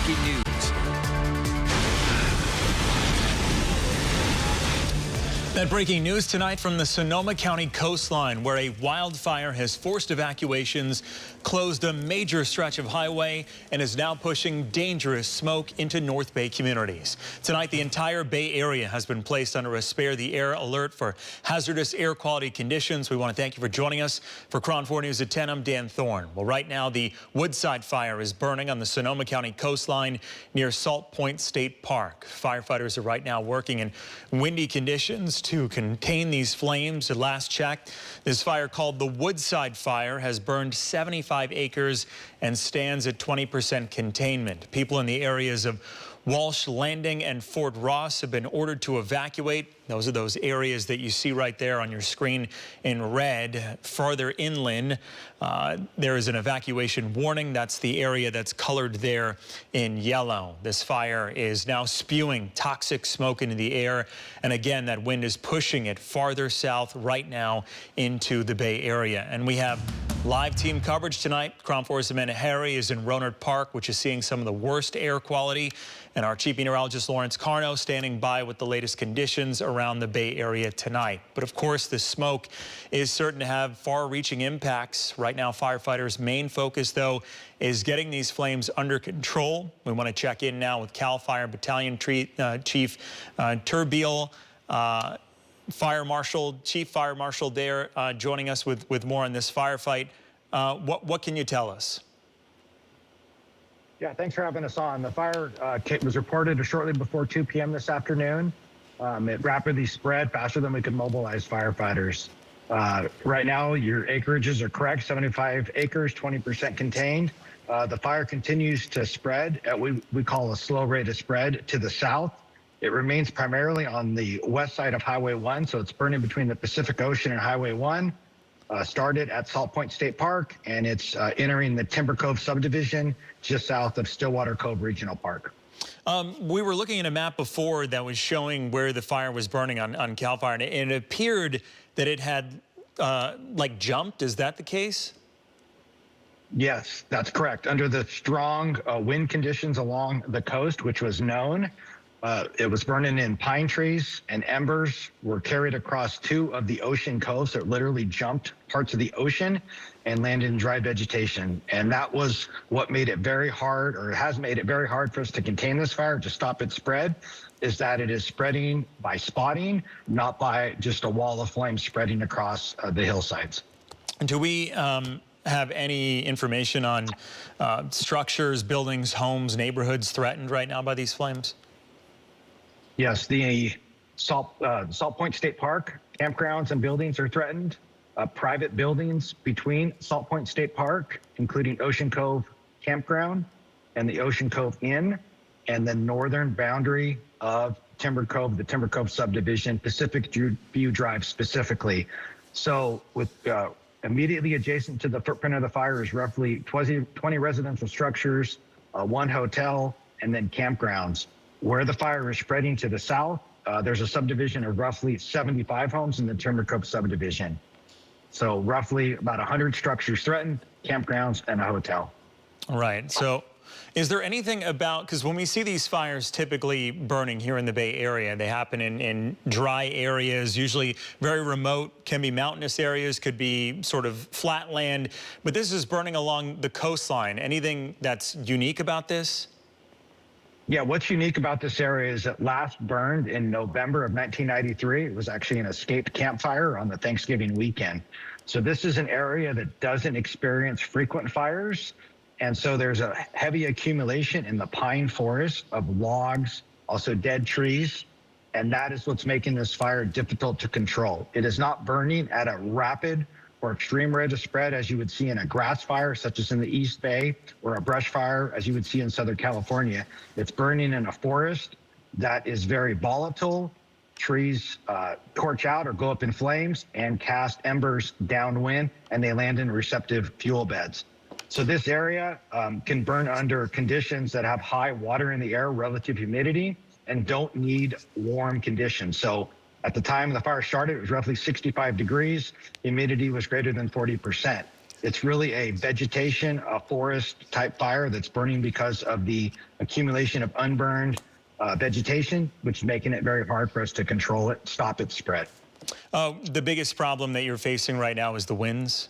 breaking news. That breaking news tonight from the Sonoma County coastline, where a wildfire has forced evacuations, closed a major stretch of highway, and is now pushing dangerous smoke into North Bay communities. Tonight, the entire Bay Area has been placed under a spare the air alert for hazardous air quality conditions. We want to thank you for joining us. For KRON 4 News at 10, I'm Dan Thorne. Well, right now, the Woodside Fire is burning on the Sonoma County coastline near Salt Point State Park. Firefighters are right now working in windy conditions to contain these flames. At last check, this fire, called the Woodside Fire, has burned 75 acres and stands at 20% containment. People in the areas of Walsh Landing and Fort Ross have been ordered to evacuate. Those are those areas that you see right there on your screen in red. Farther inland, there is an evacuation warning. That's the area that's colored there in yellow. This fire is now spewing toxic smoke into the air. And again, that wind is pushing it farther south right now into the Bay Area. And we have live team coverage tonight. KRON 4's Amanda Harry is in Rohnert Park, which is seeing some of the worst air quality. And our chief meteorologist, Lawrence Carno, standing by with the latest conditions around the Bay Area tonight. But of course, the smoke is certain to have far-reaching impacts. Right now, firefighters' main focus, though, is getting these flames under control. We want to check in now with CAL FIRE Battalion Chief Turbiel, Chief Fire Marshal there, joining us with more on this firefight. What can you tell us? Yeah, thanks for having us on. The fire was reported shortly before 2 p.m. this afternoon. It rapidly spread faster than we could mobilize firefighters. Right now, your acreages are correct, 75 acres, 20% contained. The fire continues to spread at what we call a slow rate of spread to the south. It remains primarily on the west side of Highway 1, so it's burning between the Pacific Ocean and Highway 1. Started at Salt Point State Park, and it's entering the Timber Cove subdivision just south of Stillwater Cove Regional Park. We were looking at a map before that was showing where the fire was burning on CAL FIRE, and it appeared that it had like jumped. Is that the case? Yes, that's correct. Under the strong wind conditions along the coast, which was known, it was burning in pine trees, and embers were carried across 2 of the ocean coves that literally jumped parts of the ocean and landed in dry vegetation. And that was what made it very hard, or has made it very hard for us to contain this fire, to stop its spread, is that it is spreading by spotting, not by just a wall of flame spreading across the hillsides. Do we have any information on structures, buildings, homes, neighborhoods threatened right now by these flames? Yes, the Salt Point State Park campgrounds and buildings are threatened. Private buildings between Salt Point State Park, including Ocean Cove Campground and the Ocean Cove Inn, and the northern boundary of Timber Cove, the Timber Cove subdivision, Pacific View Drive specifically. So with immediately adjacent to the footprint of the fire is roughly 20 residential structures, 1 hotel, and then campgrounds. Where the fire is spreading to the south, there's a subdivision of roughly 75 homes in the Timber Cove subdivision. So roughly about 100 structures threatened, campgrounds, and a hotel. Right. So is there anything about, because when we see these fires typically burning here in the Bay Area, they happen in dry areas, usually very remote, can be mountainous areas, could be sort of flat land, but this is burning along the coastline. Anything that's unique about this? Yeah, what's unique about this area is it last burned in November of 1993. It was actually an escaped campfire on the Thanksgiving weekend. So this is an area that doesn't experience frequent fires. And so there's a heavy accumulation in the pine forest of logs, also dead trees. And that is what's making this fire difficult to control. It is not burning at a rapid or extreme rate of spread as you would see in a grass fire, such as in the East Bay, or a brush fire, as you would see in Southern California. It's burning in a forest that is very volatile. Trees torch out or go up in flames and cast embers downwind, and they land in receptive fuel beds. So this area can burn under conditions that have high water in the air, relative humidity, and don't need warm conditions. So at the time the fire started, it was roughly 65 degrees. Humidity was greater than 40%. It's really a vegetation, a forest type fire that's burning because of the accumulation of unburned vegetation, which is making it very hard for us to control it, stop its spread. The biggest problem that you're facing right now is the winds?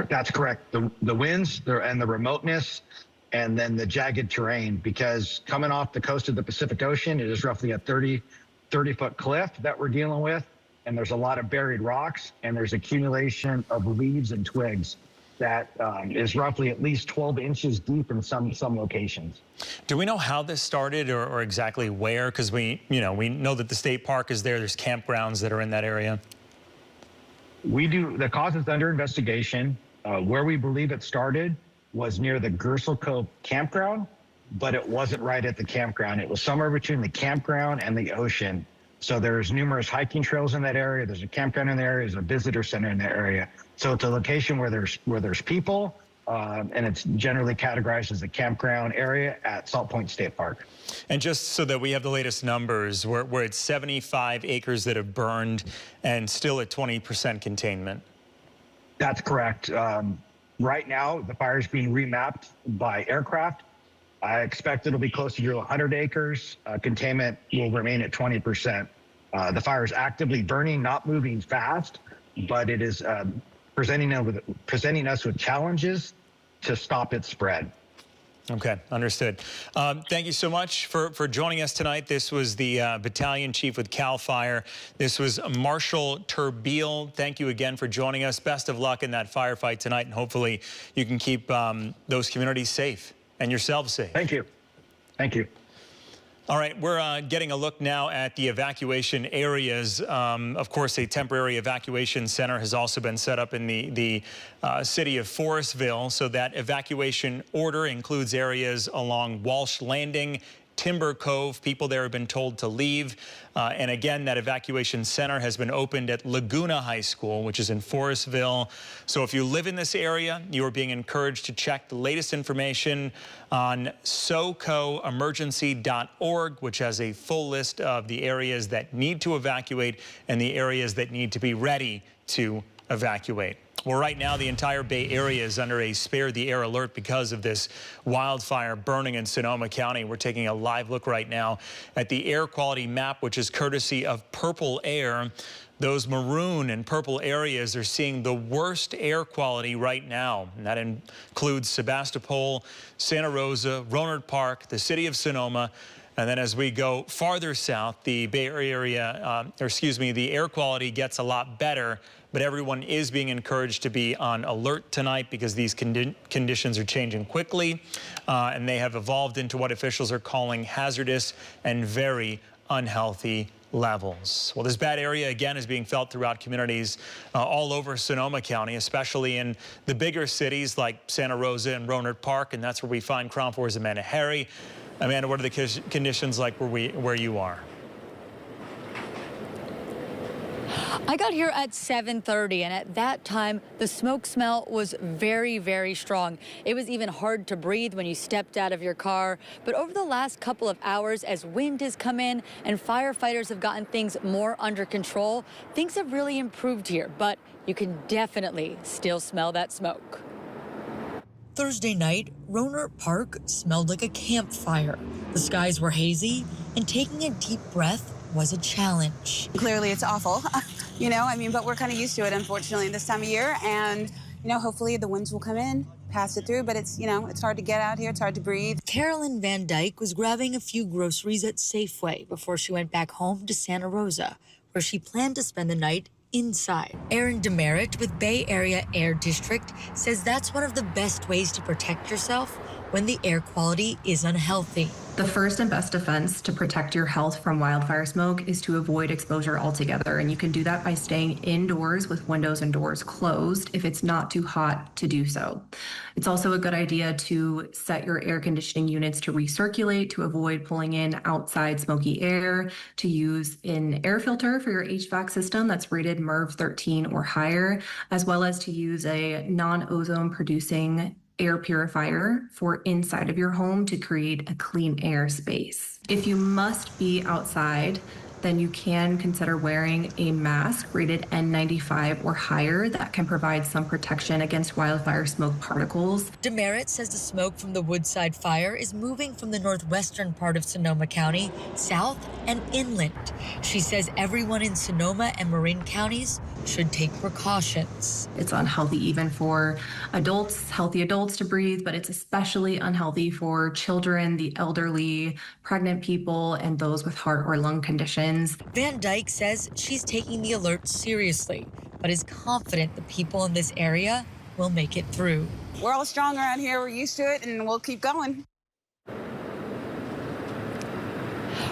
That's correct. The winds and the remoteness, and then the jagged terrain, because coming off the coast of the Pacific Ocean, it is roughly a 30-foot cliff that we're dealing with, and there's a lot of buried rocks, and there's accumulation of leaves and twigs that is roughly at least 12 inches deep in some locations. Do we know how this started or exactly where? Because we know that the state park is there. There's campgrounds that are in that area. We do. The cause is under investigation. Where we believe it started was near the Gersel Cove campground, but it wasn't right at the campground. It was somewhere between the campground and the ocean. So there's numerous hiking trails in that area. There's a campground in the area. There's a visitor center in that area. So it's a location where there's people, and it's generally categorized as a campground area at Salt Point State Park. And just so that we have the latest numbers, we're at 75 acres that have burned and still at 20% containment. That's correct. Right now, the fire is being remapped by aircraft. I expect it'll be closer to 100 acres. Containment will remain at 20%. The fire is actively burning, not moving fast, but it is presenting us with challenges to stop its spread. Okay, understood. Thank you so much for joining us tonight. This was the battalion chief with CAL FIRE. This was Marshal Turbeal. Thank you again for joining us. Best of luck in that firefight tonight, and hopefully you can keep those communities safe and yourselves safe. Thank you. Thank you. All right, we're getting a look now at the evacuation areas. Of course, a temporary evacuation center has also been set up in the city of Forestville. So that evacuation order includes areas along Walsh Landing, Timber Cove. People there have been told to leave. And again, that evacuation center has been opened at Laguna High School, which is in Forestville. So if you live in this area, you are being encouraged to check the latest information on socoemergency.org, which has a full list of the areas that need to evacuate and the areas that need to be ready to evacuate. Well, right now, the entire Bay Area is under a spare the air alert because of this wildfire burning in Sonoma County. We're taking a live look right now at the air quality map, which is courtesy of Purple Air. Those maroon and purple areas are seeing the worst air quality right now. And that includes Sebastopol, Santa Rosa, Rohnert Park, the city of Sonoma. And then as we go farther south, the Bay Area, the air quality gets a lot better. But everyone is being encouraged to be on alert tonight because these conditions are changing quickly, and they have evolved into what officials are calling hazardous and very unhealthy levels. Well, this bad area, again, is being felt throughout communities all over Sonoma County, especially in the bigger cities like Santa Rosa and Rohnert Park, and that's where we find KRON 4's Amanda Harry. Amanda, what are the conditions like where you are? I got here at 7:30, and at that time, the smoke smell was very, very strong. It was even hard to breathe when you stepped out of your car. But over the last couple of hours, as wind has come in and firefighters have gotten things more under control, things have really improved here. But you can definitely still smell that smoke. Thursday night, Rohnert Park smelled like a campfire. The skies were hazy, and taking a deep breath was a challenge. Clearly, it's awful, but we're kind of used to it, unfortunately, this time of year. And, hopefully the winds will come in, pass it through, but it's hard to get out here. It's hard to breathe. Carolyn Van Dyke was grabbing a few groceries at Safeway before she went back home to Santa Rosa, where she planned to spend the night inside. Aaron Demerit with Bay Area Air District says that's one of the best ways to protect yourself when the air quality is unhealthy. The first and best defense to protect your health from wildfire smoke is to avoid exposure altogether. And you can do that by staying indoors with windows and doors closed if it's not too hot to do so. It's also a good idea to set your air conditioning units to recirculate to avoid pulling in outside smoky air, to use an air filter for your HVAC system that's rated MERV 13 or higher, as well as to use a non-ozone producing air purifier for inside of your home to create a clean air space. If you must be outside, then you can consider wearing a mask rated N95 or higher that can provide some protection against wildfire smoke particles. Demerit says the smoke from the Woodside Fire is moving from the northwestern part of Sonoma County south and inland. She says everyone in Sonoma and Marin counties should take precautions. It's unhealthy even for adults, healthy adults to breathe, but it's especially unhealthy for children, the elderly, pregnant people, and those with heart or lung conditions. Van Dyke says she's taking the alert seriously, but is confident the people in this area will make it through. We're all strong around here. We're used to it, and we'll keep going.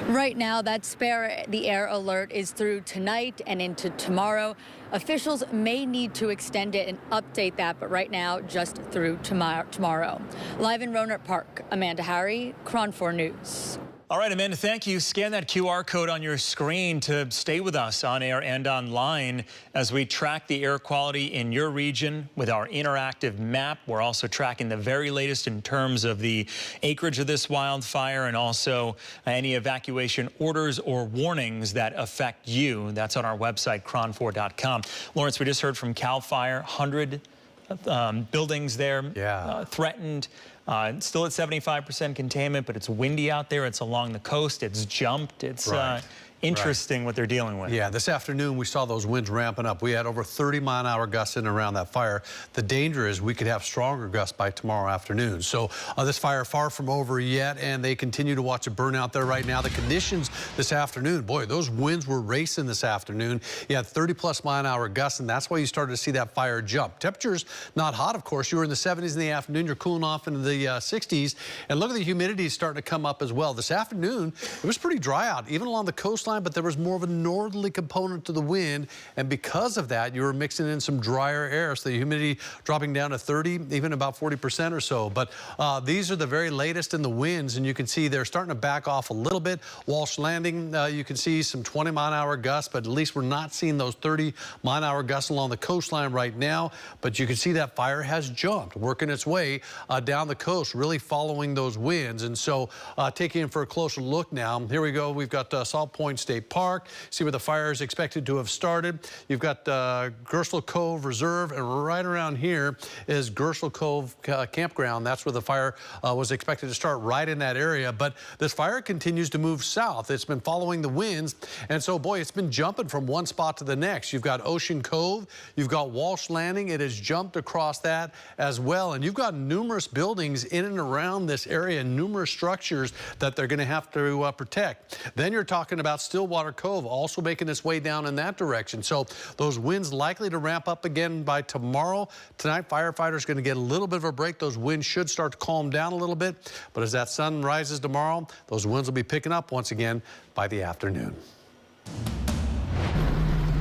Right now, that spare the air alert is through tonight and into tomorrow. Officials may need to extend it and update that, but right now, just through tomorrow. Live in Rohnert Park, Amanda Harry, KRON 4 News. All right, Amanda, thank you. Scan that QR code on your screen to stay with us on air and online as we track the air quality in your region with our interactive map. We're also tracking the very latest in terms of the acreage of this wildfire and also any evacuation orders or warnings that affect you. That's on our website, kron4.com. Lawrence, we just heard from CAL FIRE, 100 buildings there threatened. Still at 75% containment, but it's windy out there. It's along the coast. It's jumped. It's interesting what they're dealing with. Yeah, this afternoon we saw those winds ramping up. We had over 30-mile-an-hour gusts in and around that fire. The danger is we could have stronger gusts by tomorrow afternoon. So this fire far from over yet, and they continue to watch it burn out there right now. The conditions this afternoon, boy, those winds were racing this afternoon. You had 30-plus-mile-an-hour gusts, and that's why you started to see that fire jump. Temperatures not hot, of course. You were in the 70s in the afternoon. You're cooling off into the 60s, and look at the humidity starting to come up as well. This afternoon, it was pretty dry out, even along the coastline, but there was more of a northerly component to the wind, and because of that, you were mixing in some drier air, so the humidity dropping down to 30, even about 40% or so. But these are the very latest in the winds, and you can see they're starting to back off a little bit. Walsh Landing, you can see some 20-mile-an-hour gusts, but at least we're not seeing those 30-mile-an-hour gusts along the coastline right now. But you can see that fire has jumped, working its way down the coast, really following those winds. And so taking in for a closer look now, here we go. We've got Salt Point State Park. See where the fire is expected to have started. You've got Gersel Cove Reserve, and right around here is Gersel Cove Campground. That's where the fire was expected to start, right in that area. But this fire continues to move south. It's been following the winds, and so, boy, it's been jumping from one spot to the next. You've got Ocean Cove. You've got Walsh Landing. It has jumped across that as well, and you've got numerous buildings in and around this area, numerous structures that they're going to have to protect. Then you're talking about Stillwater Cove also making its way down in that direction. So those winds likely to ramp up again by tomorrow. Tonight, firefighters going to get a little bit of a break. Those winds should start to calm down a little bit. But as that sun rises tomorrow, those winds will be picking up once again by the afternoon.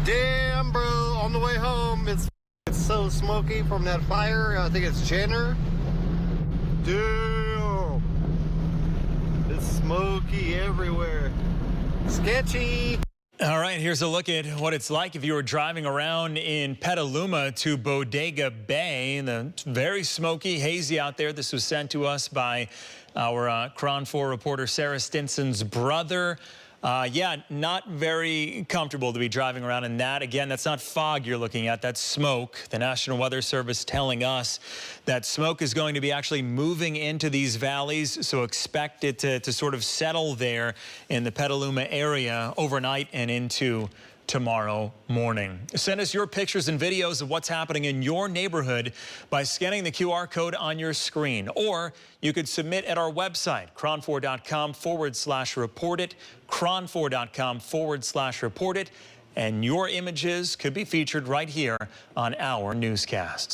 Damn, bro, on the way home, it's so smoky from that fire. I think it's Jenner. Damn. It's smoky everywhere. Sketchy. All right, here's a look at what it's like if you were driving around in Petaluma to Bodega Bay. It's very smoky, hazy out there. This was sent to us by our KRON 4 reporter Sarah Stinson's brother. Yeah, not very comfortable to be driving around in that. Again, that's not fog you're looking at, that's smoke. The National Weather Service telling us that smoke is going to be actually moving into these valleys, so expect it to sort of settle there in the Petaluma area overnight and into tomorrow morning. Send us your pictures and videos of what's happening in your neighborhood by scanning the QR code on your screen, or you could submit at our website, kron4.com/report it, kron4.com/report it, and your images could be featured right here on our newscasts.